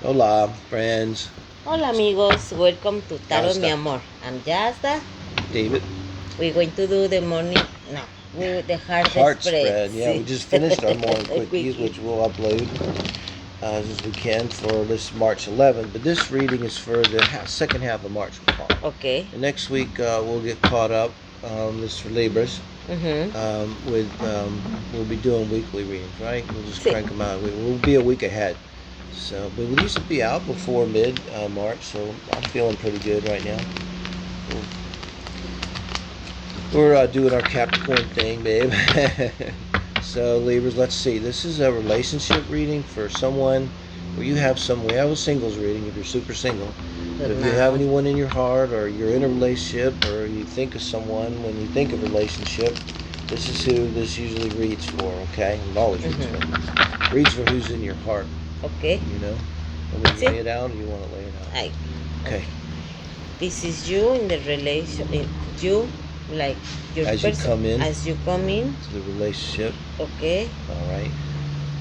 Hola, friends. Hola amigos, welcome to Ya Tarot Mi está. Amor. I'm Yazda. David. We're going to do the morning, no, the heart Heart spread. spread. Yeah, we just finished our morning quickies, Quickly. which we'll upload as we can for this March 11th. But this reading is for the second half of March. Okay. And next week we'll get caught up. This is for Libras. Mm-hmm. We'll be doing weekly readings, right? We'll just Sí. crank them out. We'll be a week ahead. So, but these will be out before mid March, so I'm feeling pretty good right now. We're doing our Capricorn thing, babe. So, Libras, let's see. This is a relationship reading for someone where you have some. We have a singles reading if you're super single. But Good if you have now. anyone in your heart, or you're in a relationship, or you think of someone when you think of relationship, this is who this usually reads for. Okay, it always reads for. Reads for who's in your heart. Okay. You know. Want me to Sí. lay it out, or you want to lay it out? I, Okay. okay. This is you in the relation. You, like your As you person, come in as you come in. to the relationship. Okay. All right.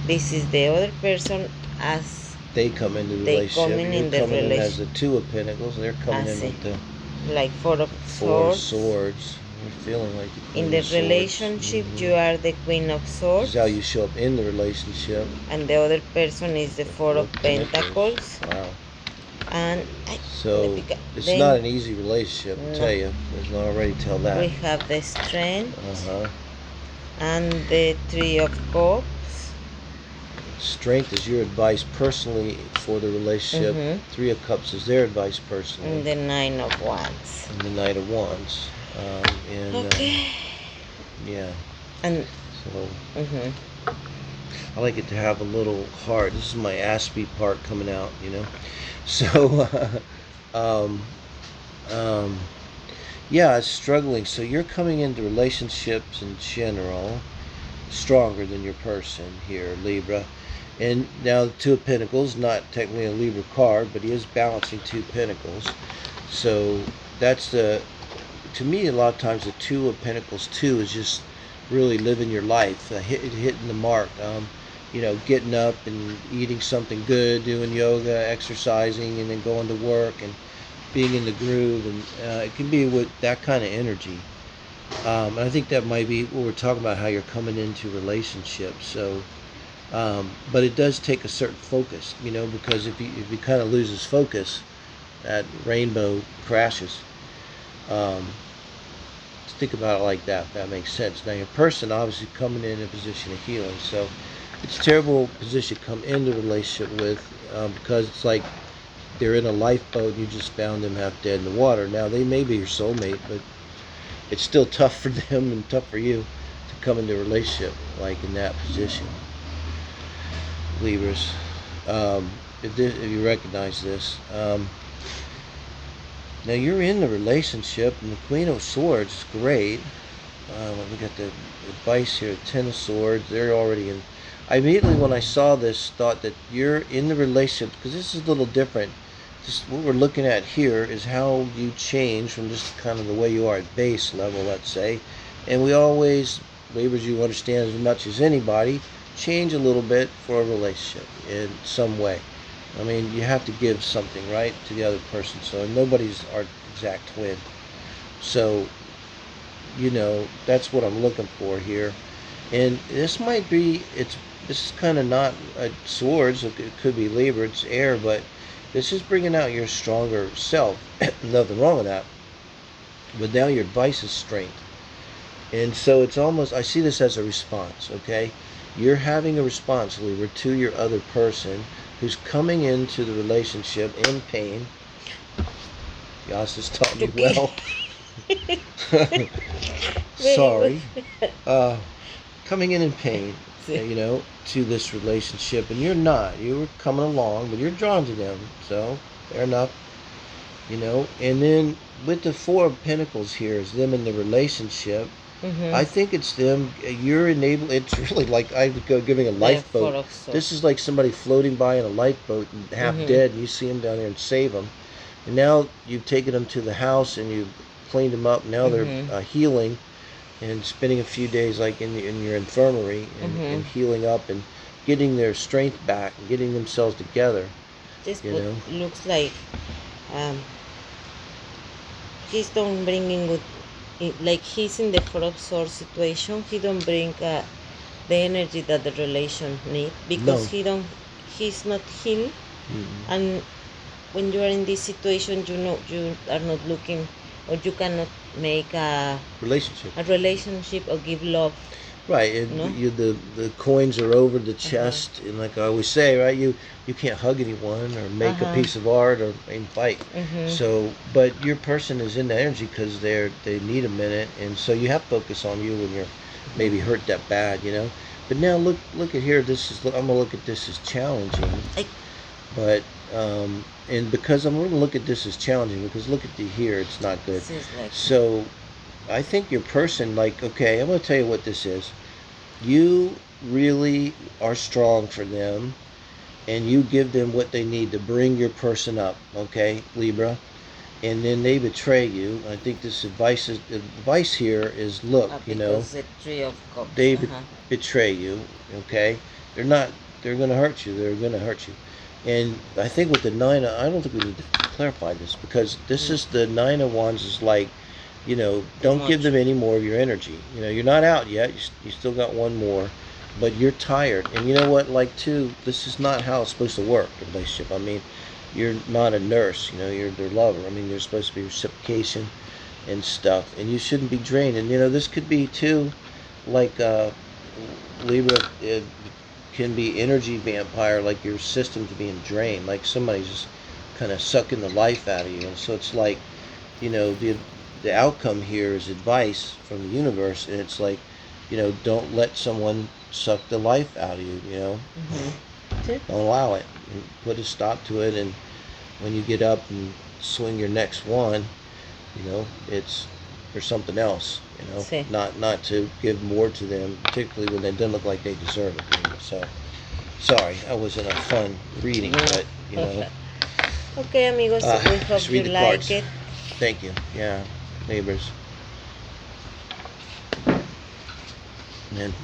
This is the other person as They come into the they relationship. coming You're in the coming in as relation. the Two of Pentacles. They're coming in Así. with the Like Four of Four of Swords. Swords. You're feeling like the In Queen the of Swords. relationship, you are the Queen of This is how Swords, you show up in the relationship. and the other person is the The Four Four of of Pentacles. Pentacles. Wow. And So it's not then an easy relationship, I'll no, tell you. There's no already tell we that. have the Strength Uh-huh. and the Three of Cups. Strength is your advice personally for the relationship. Three of Cups is their advice personally. And the Nine of Wands. And the Knight of Wands. Okay. Yeah. And So I like it to have a little heart. This is my Aspie part coming out, you know. So, um, um, yeah, it's struggling. So you're coming into relationships in general stronger than your person here, Libra. And now the Two of Pentacles, not technically a Libra card, but he is balancing Two Pentacles. So that's to me, a lot of times the Two of Pentacles 2 is just really living your life, hitting the mark. Getting up and eating something good, doing yoga, exercising, and then going to work and being in the groove. And it can be with that kind of energy. And I think that might be what we're talking about, how you're coming into relationships. So, but it does take a certain focus, because if you kind of loses focus, that rainbow crashes. Um, think about it like that. If that makes sense. Now, your person obviously coming in a position of healing, so it's a terrible position to come into a relationship with, because it's like they're in a lifeboat and you just found them half dead in the water. Now, they may be your soulmate, but it's still tough for them and tough for you to come into a relationship like in that position. Libras, if you recognize this. Now you're in the relationship, and the Queen of Swords is great. We got the advice here, Ten of Swords. They're already in. I immediately, when I saw this, thought that you're in the relationship, because this is a little different. Just what we're looking at here is how you change from just kind of the way you are at base level, let's say. And we always, Libras, you understand as much as anybody, change a little bit for a relationship in some way. I mean, you have to give something, right, to the other person. So nobody's our exact twin. So, that's what I'm looking for here. And this might be, this is kind of not swords. It could be Libra, it's air, but this is bringing out your stronger self. Nothing wrong with that. But now your advice is strength. And so it's almost, I see this as a response, okay? You're having a response, Libra, to your other person who's coming into the relationship in pain. Yas has taught me well. Sorry. Coming in pain, to this relationship. And you're not. You were coming along, but you're drawn to them. So, fair enough. And then with the Four of Pentacles here is them in the relationship. I think it's them. You're enabled. It's really like I would go giving a lifeboat. This is like somebody floating by in a lifeboat and half dead. And you see them down there and save them. And now you've taken them to the house and you've cleaned them up. Now they're healing and spending a few days like in your infirmary and healing up and getting their strength back and getting themselves together. Yes, you but know. looks like um, he's don't bringing good. Like he's in the four of swords situation. He don't bring the energy that the relation need because No. he's not healed. Mm-mm. And when you are in this situation, you know you are not looking, or you cannot make Relationship. a relationship or give love. Right, No. the coins are over the Uh huh. chest, and like I always say, right, you can't hug anyone or Uh make a huh. piece of art or even fight. Mhm. So, but your person is in the energy because they need a minute, and so you have to focus on you when you're maybe hurt that bad, you know. But now look at here. This is I'm gonna look at this as challenging, I but and because I'm gonna look at this as challenging because look at the here, it's not good. This is like So I think your person, like, okay, I'm gonna tell you what this is. You really are strong for them, and you give them what they need to bring your person up, okay, Libra, and then they betray you. I think this advice here is, look, because the three of cups. they Uh huh. betray you, okay. they're not they're going to hurt you, and I think with the I don't think we need to clarify this, because this No, is the nine of wands is like, too don't give much. them any more of your energy. You're not out yet. You still got one more, but you're tired. And you know what? Like, too, this is not how it's supposed to work in a relationship. I mean, you're not a nurse. You're their lover. I mean, there's supposed to be reciprocation and stuff, and you shouldn't be drained. And this could be too, like Libra. It can be energy vampire, like your system's being drained, like somebody's just kind of sucking the life out of you. And so it's like, the outcome here is advice from the universe, and it's like, don't let someone suck the life out of you. Mhm. Don't allow it, and put a stop to it. And when you get up and swing your next one, it's for something else. Sí. Not to give more to them, particularly when they don't look like they deserve it. So sorry, I wasn't a fun reading, but No. Okay, amigos. We just hope you read the like cards. it. Thank you. Yeah, neighbors. And